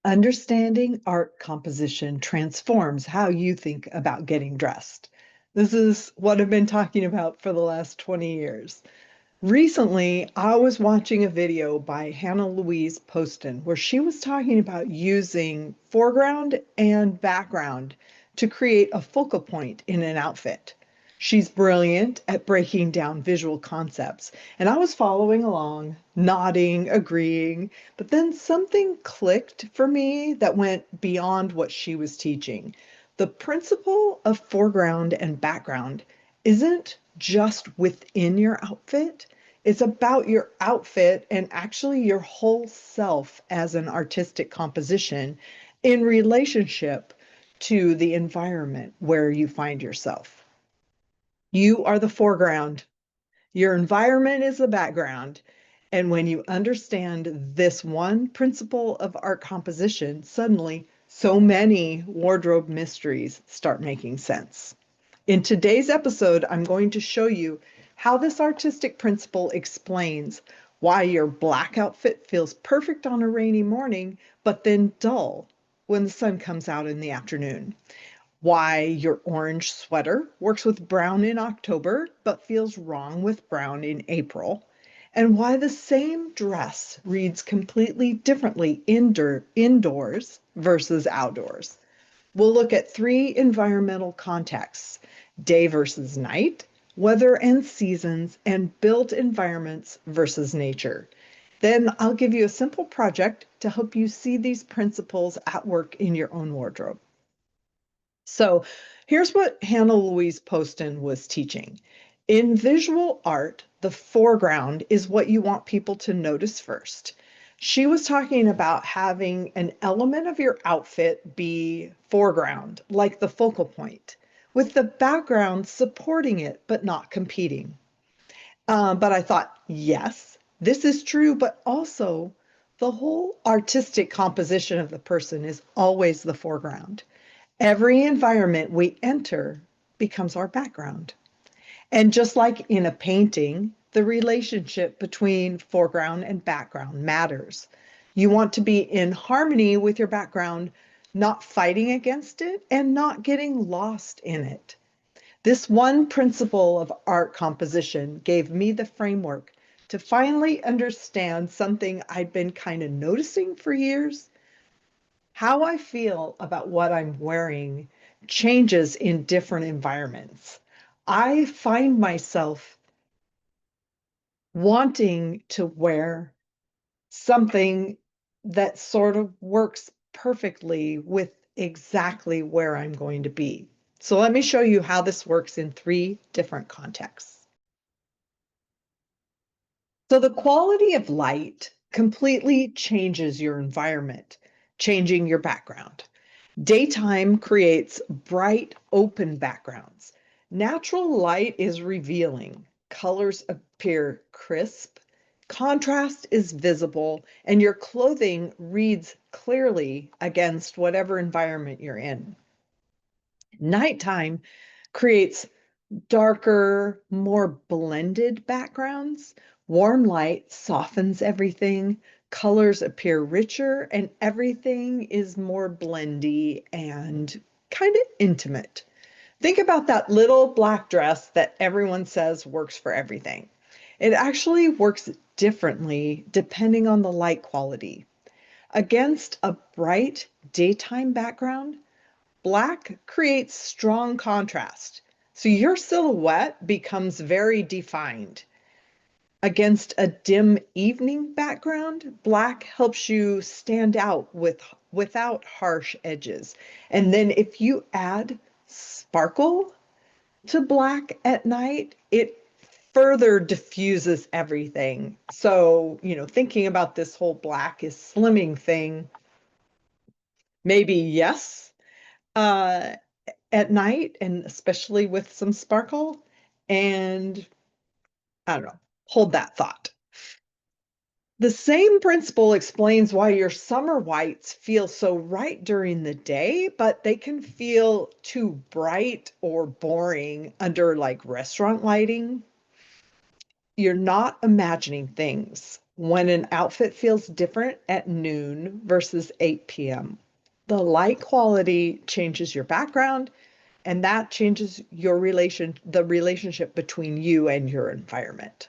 Understanding art composition transforms how you think about getting dressed. This is what I've been talking about for the last 20 years. Recently, I was watching a video by Hannah Louise Poston where she was talking about using foreground and background to create a focal point in an outfit. She's brilliant at breaking down visual concepts, and I was following along, nodding, agreeing, but then something clicked for me that went beyond what she was teaching. The principle of foreground and background isn't just within your outfit. It's about your outfit and actually your whole self as an artistic composition in relationship to the environment where you find yourself. You are the foreground. Your environment is the background. And when you understand this one principle of art composition, suddenly so many wardrobe mysteries start making sense. In today's episode, I'm going to show you how this artistic principle explains why your black outfit feels perfect on a rainy morning, but then dull when the sun comes out in the afternoon. Why your orange sweater works with brown in October, but feels wrong with brown in April. And why the same dress reads completely differently indoors versus outdoors. We'll look at three environmental contexts: day versus night, weather and seasons, and built environments versus nature. Then I'll give you a simple project to help you see these principles at work in your own wardrobe. So here's what Hannah Louise Poston was teaching. In visual art, the foreground is what you want people to notice first. She was talking about having an element of your outfit be foreground, like the focal point, with the background supporting it but not competing. But I thought, yes, this is true, but also the whole artistic composition of the person is always the foreground. Every environment we enter becomes our background. And just like in a painting, the relationship between foreground and background matters. You want to be in harmony with your background, not fighting against it and not getting lost in it. This one principle of art composition gave me the framework to finally understand something I'd been kind of noticing for years. How I feel about what I'm wearing changes in different environments. I find myself wanting to wear something that sort of works perfectly with exactly where I'm going to be. So let me show you how this works in three different contexts. So the quality of light completely changes your environment, changing your background. Daytime creates bright, open backgrounds. Natural light is revealing. Colors appear crisp. Contrast is visible, and your clothing reads clearly against whatever environment you're in. Nighttime creates darker, more blended backgrounds. Warm light softens everything. Colors appear richer, and everything is more blendy and kind of intimate. Think about that little black dress that everyone says works for everything. It actually works differently depending on the light quality. Against a bright daytime background, black creates strong contrast, so your silhouette becomes very defined. Against a dim evening background, black helps you stand out without harsh edges. And then if you add sparkle to black at night, it further diffuses everything. So, thinking about this whole black is slimming thing, maybe yes, uh, at night, and especially with some sparkle. And I don't know, hold that thought. The same principle explains why your summer whites feel so right during the day, but they can feel too bright or boring under like restaurant lighting. You're not imagining things. when an outfit feels different at noon versus 8 p.m. The light quality changes your background, and that changes the relationship between you and your environment.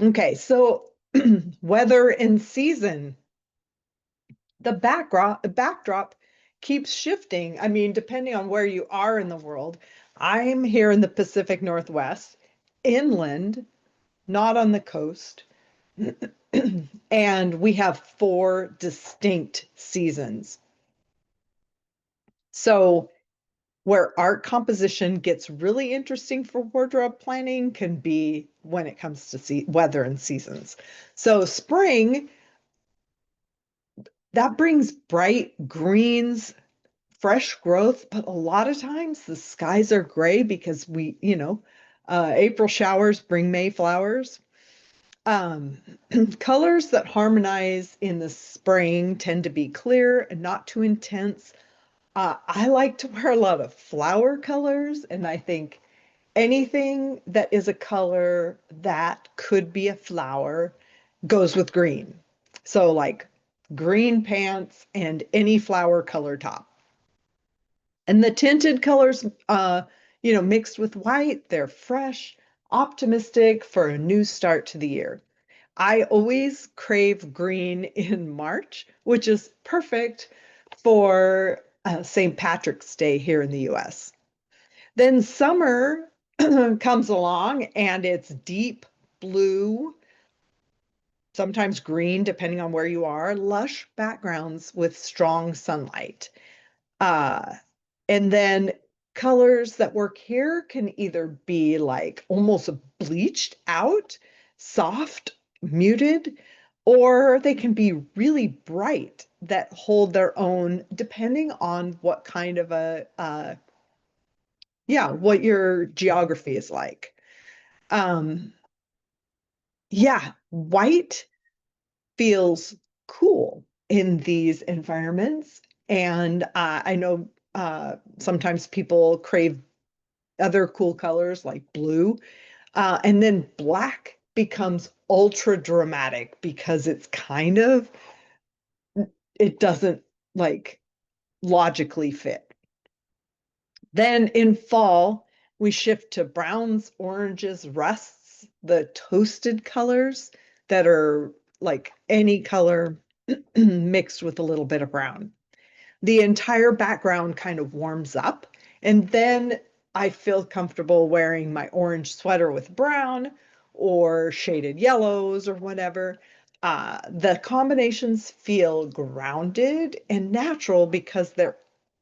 Okay, so weather and season. The backdrop keeps shifting. I mean, depending on where you are in the world. I'm here in the Pacific Northwest, inland, not on the coast. And we have four distinct seasons. So, where art composition gets really interesting for wardrobe planning can be when it comes to weather and seasons. So, spring, that brings bright greens, fresh growth, but a lot of times the skies are gray because April showers bring May flowers. Um, Colors that harmonize in the spring tend to be clear and not too intense. I like to wear a lot of flower colors, and I think anything that is a color that could be a flower goes with green. So, like green pants and any flower color top. And the tinted colors, mixed with white, they're fresh, optimistic for a new start to the year. I always crave green in March, which is perfect for St. Patrick's Day here in the US. Then summer comes along and it's deep blue, sometimes green, depending on where you are, lush backgrounds with strong sunlight. Uh, and then colors that work here can either be like almost bleached out, soft, muted, or they can be really bright that hold their own depending on what kind of what your geography is like. Um, yeah, white feels cool in these environments. And I know sometimes people crave other cool colors like blue. And then black becomes ultra dramatic because it doesn't like logically fit. Then in fall, we shift to browns, oranges, rusts, the toasted colors that are like any color mixed with a little bit of brown. The entire background kind of warms up. And then I feel comfortable wearing my orange sweater with brown or shaded yellows or whatever. The combinations feel grounded and natural because they're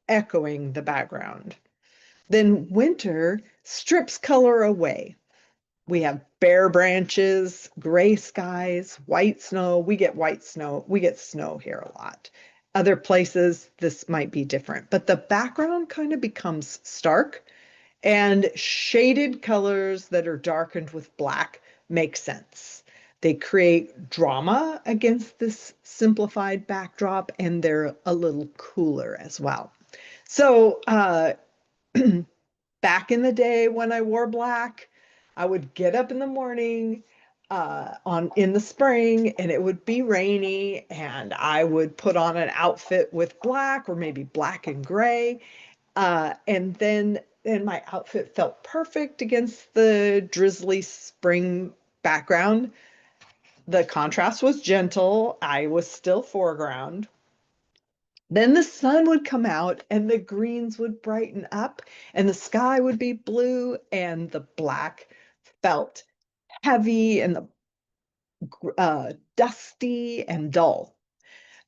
echoing the background. Then winter strips color away. We have bare branches, gray skies, white snow. We get white snow. We get snow here a lot. Other places, this might be different, but the background kind of becomes stark, and shaded colors that are darkened with black make sense. They create drama against this simplified backdrop, and they're a little cooler as well. So, back in the day when I wore black, I would get up in the morning on in the spring and it would be rainy and I would put on an outfit with black or maybe black and gray. And then my outfit felt perfect against the drizzly spring background. The contrast was gentle. I was still foreground. Then the sun would come out and the greens would brighten up and the sky would be blue and the black felt heavy and the dusty and dull.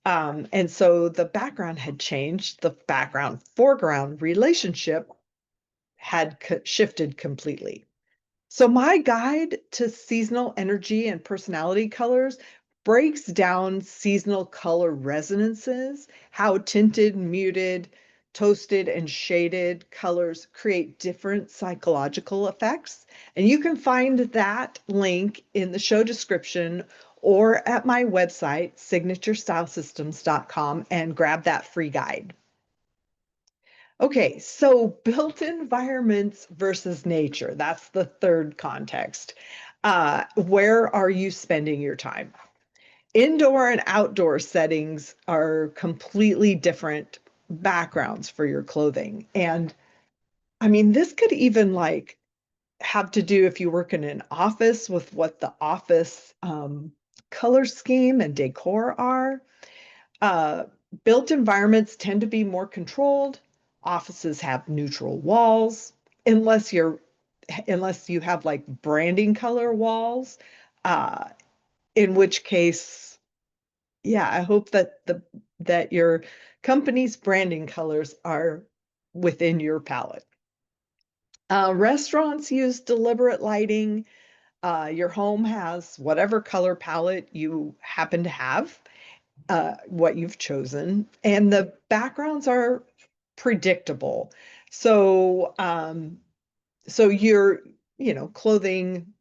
And so the background had changed. The background foreground relationship had shifted completely. So my guide to seasonal energy and personality colors breaks down seasonal color resonances, how tinted, muted, toasted, and shaded colors create different psychological effects. And you can find that link in the show description or at my website, signaturestylesystems.com, and grab that free guide. Okay, so built environments versus nature. That's the third context. Where are you spending your time? Indoor and outdoor settings are completely different backgrounds for your clothing. And I mean, this could even like have to do if you work in an office with what the office color scheme and decor are. Uh, Built environments tend to be more controlled. Offices have neutral walls, unless you're unless you have like branding color walls, uh, in which case, yeah, I hope that that your company's branding colors are within your palette. Restaurants use deliberate lighting. Your home has whatever color palette you happen to have, what you've chosen, and the backgrounds are predictable. So, so your, clothing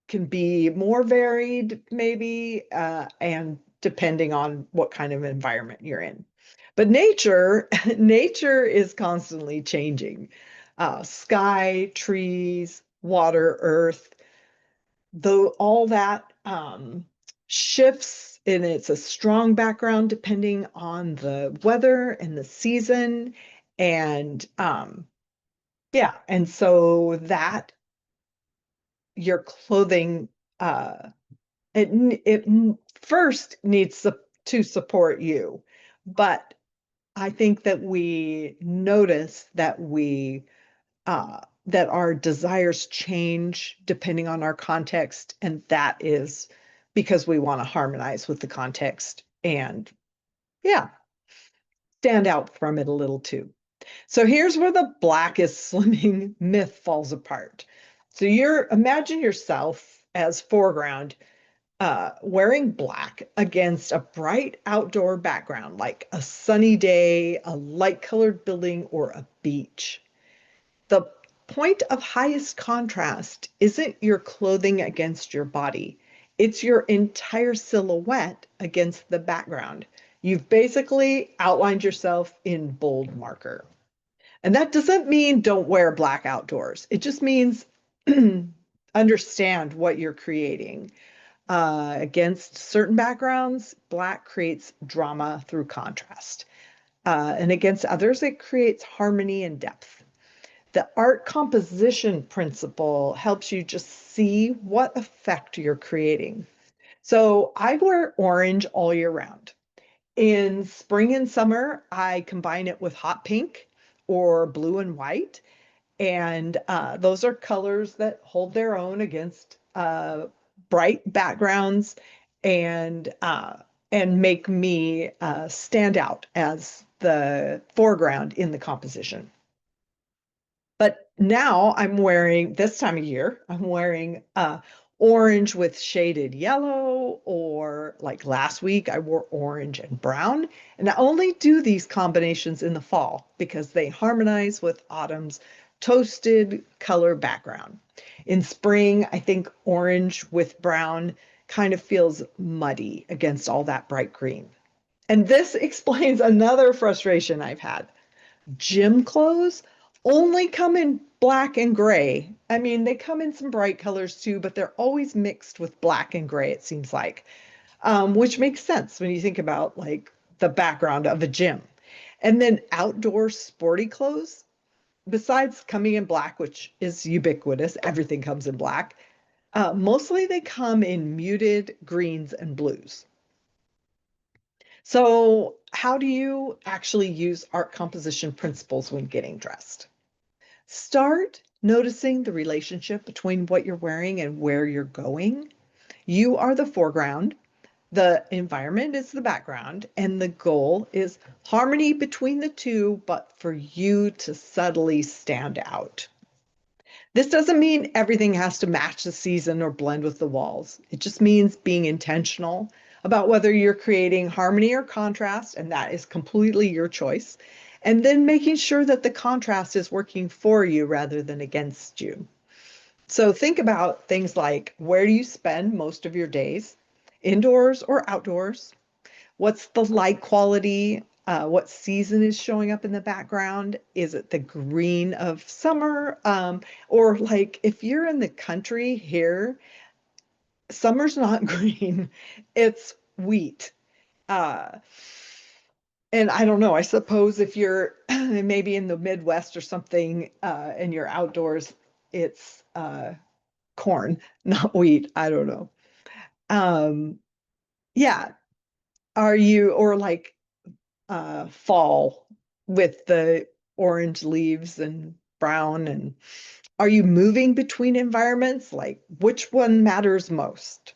can be more varied, maybe, and depending on what kind of environment you're in. But nature, nature is constantly changing. Sky, trees, water, earth, though all that shifts, and it's a strong background depending on the weather and the season. And yeah, and so that your clothing uh it first needs to support you. But I think that we notice that that our desires change depending on our context, and that is because we want to harmonize with the context and, yeah, stand out from it a little too. So here's where the black is slimming myth falls apart. So imagine yourself as foreground, wearing black against a bright outdoor background, like a sunny day, a light colored building, or a beach. The point of highest contrast isn't your clothing against your body, it's your entire silhouette against the background. You've basically outlined yourself in bold marker. And that doesn't mean don't wear black outdoors. It just means understand what you're creating. Against certain backgrounds, black creates drama through contrast. And against others, it creates harmony and depth. The art composition principle helps you just see what effect you're creating. So I wear orange all year round. In spring and summer, I combine it with hot pink or blue and white. And those are colors that hold their own against bright backgrounds, and make me stand out as the foreground in the composition. But now I'm wearing, this time of year, I'm wearing orange with shaded yellow, or like last week, I wore orange and brown. And I only do these combinations in the fall because they harmonize with autumn's toasted color background. In spring, I think orange with brown kind of feels muddy against all that bright green. And this explains another frustration I've had. Gym clothes only come in black and gray. I mean, they come in some bright colors too, but they're always mixed with black and gray, it seems like, which makes sense when you think about like the background of a gym. And then outdoor sporty clothes, besides coming in black, which is ubiquitous, everything comes in black, mostly they come in muted greens and blues. So, how do you actually use art composition principles when getting dressed? Start noticing the relationship between what you're wearing and where you're going. You are the foreground, the environment is the background, and the goal is harmony between the two, but for you to subtly stand out. This doesn't mean everything has to match the season or blend with the walls. It just means being intentional about whether you're creating harmony or contrast, and that is completely your choice. And then making sure that the contrast is working for you rather than against you. So think about things like, where do you spend most of your days? Indoors or outdoors? What's the light quality? what season is showing up in the background. Is it the green of summer? Or like if you're in the country here, summer's not green, it's wheat. Uh, and I don't know, I suppose if you're maybe in the Midwest or something and you're outdoors, it's corn, not wheat. I don't know. Um, yeah. Are you, or like fall with the orange leaves and brown, and are you moving between environments? Like which one matters most?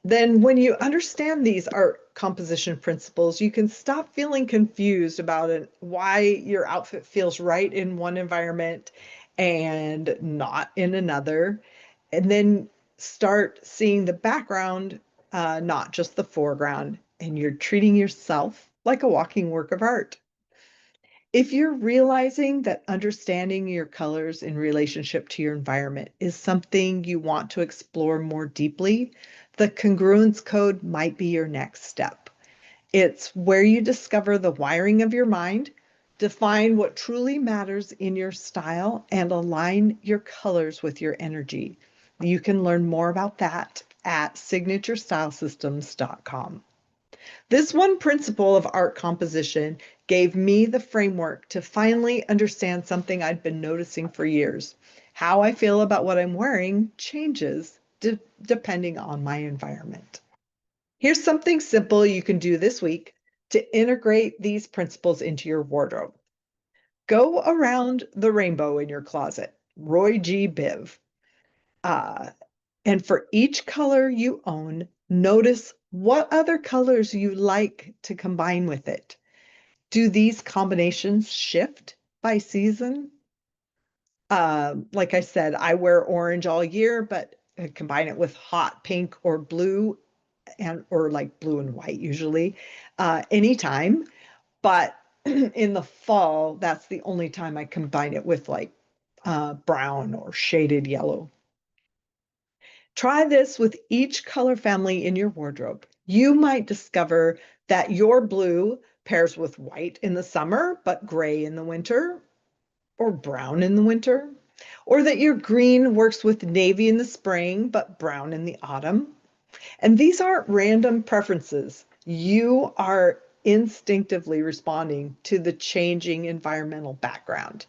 Then when you understand these art composition principles, you can stop feeling confused about it, why your outfit feels right in one environment and not in another. And then start seeing the background, not just the foreground, and you're treating yourself like a walking work of art. If you're realizing that understanding your colors in relationship to your environment is something you want to explore more deeply, the congruence code might be your next step. It's where you discover the wiring of your mind, define what truly matters in your style, and align your colors with your energy. You can learn more about that at signaturestylesystems.com. This one principle of art composition gave me the framework to finally understand something I'd been noticing for years. How I feel about what I'm wearing changes depending on my environment. Here's something simple you can do this week to integrate these principles into your wardrobe. Go around the rainbow in your closet, Roy G. Biv. Uh, and for each color you own, notice what other colors you like to combine with it. Do these combinations shift by season? Like I said, I wear orange all year, but I combine it with hot pink or blue, and or like blue and white usually, anytime. But in the fall, that's the only time I combine it with like brown or shaded yellow. Try this with each color family in your wardrobe. You might discover that your blue pairs with white in the summer, but gray in the winter, or brown in the winter, or that your green works with navy in the spring, but brown in the autumn. And these aren't random preferences. You are instinctively responding to the changing environmental background.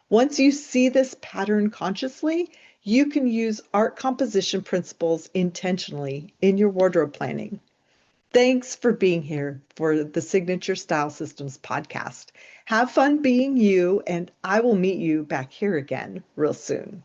Once you see this pattern consciously, you can use art composition principles intentionally in your wardrobe planning. Thanks for being here for the Signature Style Systems podcast. Have fun being you, and I will meet you back here again real soon.